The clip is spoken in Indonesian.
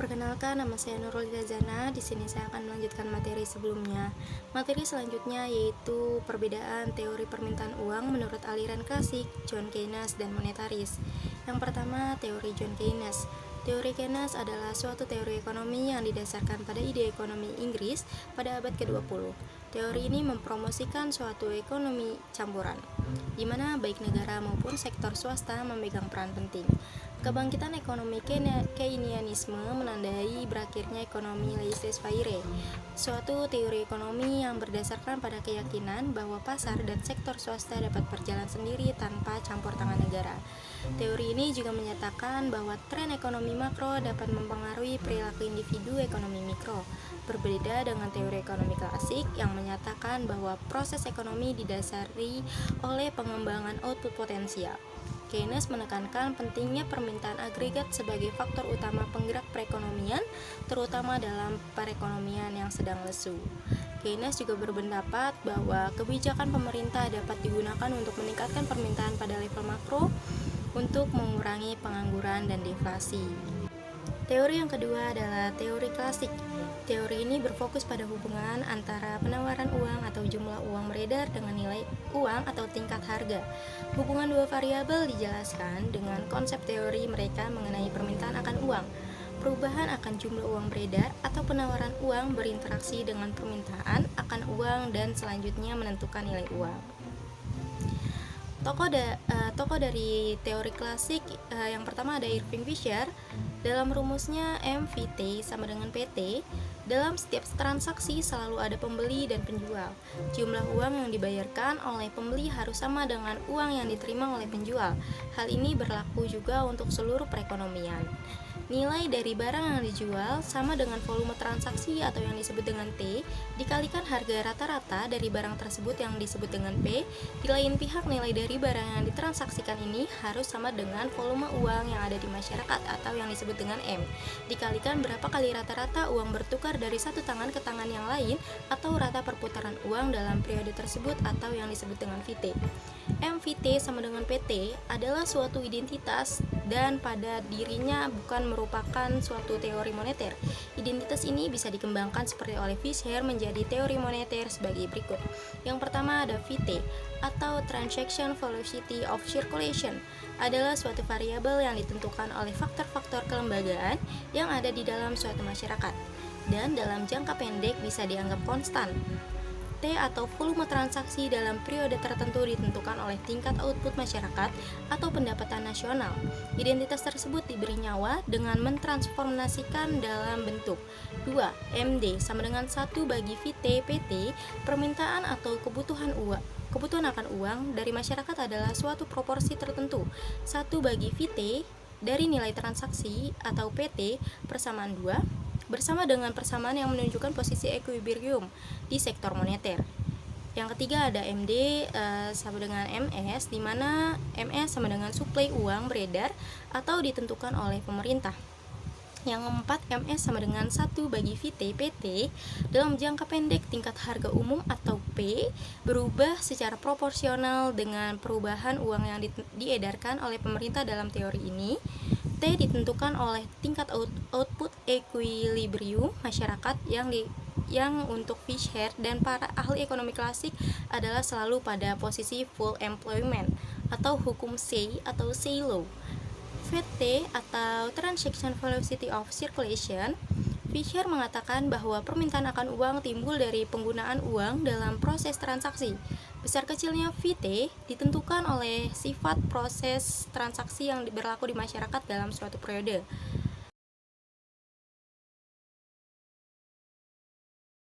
Perkenalkan, nama saya Nurul Zana. Di sini saya akan melanjutkan materi sebelumnya. Materi selanjutnya yaitu perbedaan teori permintaan uang menurut aliran klasik, John Keynes dan monetaris. Yang pertama, teori John Keynes. Teori Keynes adalah suatu teori ekonomi yang didasarkan pada ide ekonomi Inggris pada abad ke-20. Teori ini mempromosikan suatu ekonomi campuran, di mana baik negara maupun sektor swasta memegang peran penting. Kebangkitan ekonomi Keynesianisme menandai berakhirnya ekonomi laissez-faire, suatu teori ekonomi yang berdasarkan pada keyakinan bahwa pasar dan sektor swasta dapat berjalan sendiri tanpa campur tangan negara. Teori ini juga menyatakan bahwa tren ekonomi makro dapat mempengaruhi perilaku individu ekonomi mikro, berbeda dengan teori ekonomi klasik yang menyatakan bahwa proses ekonomi didasari oleh pengembangan output potensial. Keynes menekankan pentingnya permintaan agregat sebagai faktor utama penggerak perekonomian, terutama dalam perekonomian yang sedang lesu. Keynes juga berpendapat bahwa kebijakan pemerintah dapat digunakan untuk meningkatkan permintaan pada level makro untuk mengurangi pengangguran dan deflasi. Teori yang kedua adalah teori klasik. Teori ini berfokus pada hubungan antara penawaran uang atau jumlah uang beredar dengan nilai uang atau tingkat harga. Hubungan dua variabel dijelaskan dengan konsep teori mereka mengenai permintaan akan uang. Perubahan akan jumlah uang beredar atau penawaran uang berinteraksi dengan permintaan akan uang dan selanjutnya menentukan nilai uang. Tokoh dari teori klasik yang pertama ada Irving Fisher. Dalam rumusnya MVT sama dengan PT, dalam setiap transaksi selalu ada pembeli dan penjual. Jumlah uang yang dibayarkan oleh pembeli harus sama dengan uang yang diterima oleh penjual. Hal ini berlaku juga untuk seluruh perekonomian. Nilai dari barang yang dijual sama dengan volume transaksi atau yang disebut dengan T, dikalikan harga rata-rata dari barang tersebut yang disebut dengan P. Di lain pihak, nilai dari barang yang ditransaksikan ini harus sama dengan volume uang yang ada di masyarakat atau yang disebut dengan M. Dikalikan berapa kali rata-rata uang bertukar dari satu tangan ke tangan yang lain atau rata perputaran uang dalam periode tersebut atau yang disebut dengan VT. MVT sama dengan PT adalah suatu identitas dan pada dirinya bukan merupakan suatu teori moneter. Identitas ini bisa dikembangkan seperti oleh Fisher menjadi teori moneter sebagai berikut. Yang pertama ada VT atau Transaction Velocity of Circulation, adalah suatu variabel yang ditentukan oleh faktor-faktor kelembagaan yang ada di dalam suatu masyarakat dan dalam jangka pendek bisa dianggap konstan. T atau volume transaksi dalam periode tertentu ditentukan oleh tingkat output masyarakat atau pendapatan nasional. Identitas tersebut diberi nyawa dengan mentransformasikan dalam bentuk 2. MD sama dengan 1 bagi VT PT. Permintaan atau kebutuhan akan uang dari masyarakat adalah suatu proporsi tertentu 1 bagi VT dari nilai transaksi atau PT persamaan 2 bersama dengan persamaan yang menunjukkan posisi equilibrium di sektor moneter. Yang ketiga ada MD sama dengan MS, di mana MS sama dengan suplai uang beredar atau ditentukan oleh pemerintah. Yang keempat, MS sama dengan 1 bagi VT PT. Dalam jangka pendek, tingkat harga umum atau P berubah secara proporsional dengan perubahan uang yang diedarkan oleh pemerintah dalam teori ini. T ditentukan oleh tingkat output equilibrium masyarakat yang untuk Fisher dan para ahli ekonomi klasik adalah selalu pada posisi full employment atau hukum Say atau Say law. VT atau Transaction Velocity of Circulation, Fisher mengatakan bahwa permintaan akan uang timbul dari penggunaan uang dalam proses transaksi. Besar kecilnya VT ditentukan oleh sifat proses transaksi yang berlaku di masyarakat dalam suatu periode.